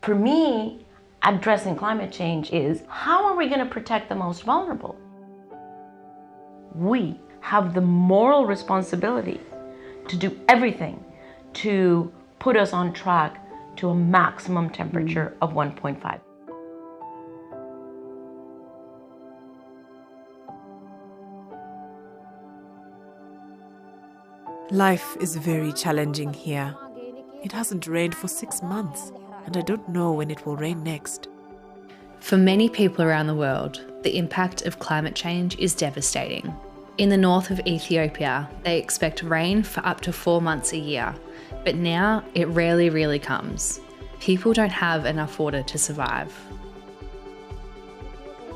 For me, addressing climate change is how are we going to protect the most vulnerable? We have the moral responsibility to do everything to put us on track to a maximum temperature of 1.5. Life is very challenging here. It hasn't rained for 6 months, and I don't know when it will rain next. For many people around the world, the impact of climate change is devastating. In the north of Ethiopia, they expect rain for up to 4 months a year, but now it rarely really comes. People don't have enough water to survive.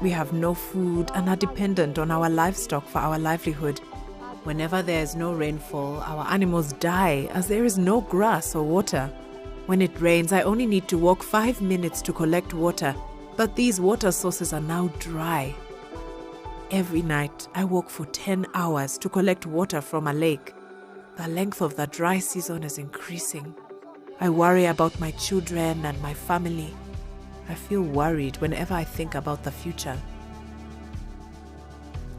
We have no food and are dependent on our livestock for our livelihood. Whenever there is no rainfall, our animals die as there is no grass or water. When it rains, I only need to walk 5 minutes to collect water, but these water sources are now dry. Every night, I walk for 10 hours to collect water from a lake. The length of the dry season is increasing. I worry about my children and my family. I feel worried whenever I think about the future.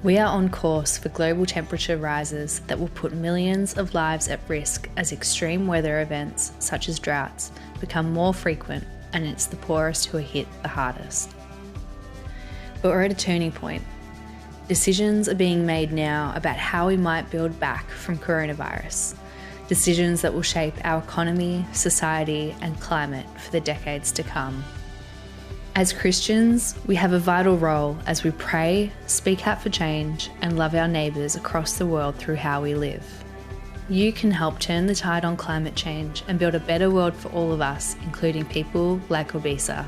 We are on course for global temperature rises that will put millions of lives at risk as extreme weather events, such as droughts, become more frequent, and it's the poorest who are hit the hardest. But we're at a turning point. Decisions are being made now about how we might build back from coronavirus. Decisions that will shape our economy, society, and climate for the decades to come. As Christians, we have a vital role as we pray, speak out for change, and love our neighbours across the world through how we live. You can help turn the tide on climate change and build a better world for all of us, including people like Obisa.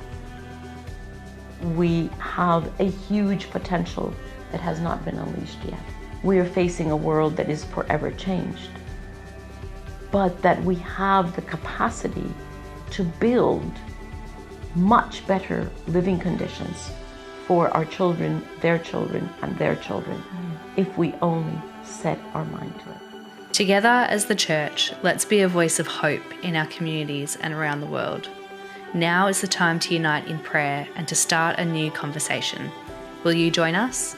We have a huge potential that has not been unleashed yet. We are facing a world that is forever changed, but that we have the capacity to build much better living conditions for our children, and their children, if we only set our mind to it. Together as the church, let's be a voice of hope in our communities and around the world. Now is the time to unite in prayer and to start a new conversation. Will you join us?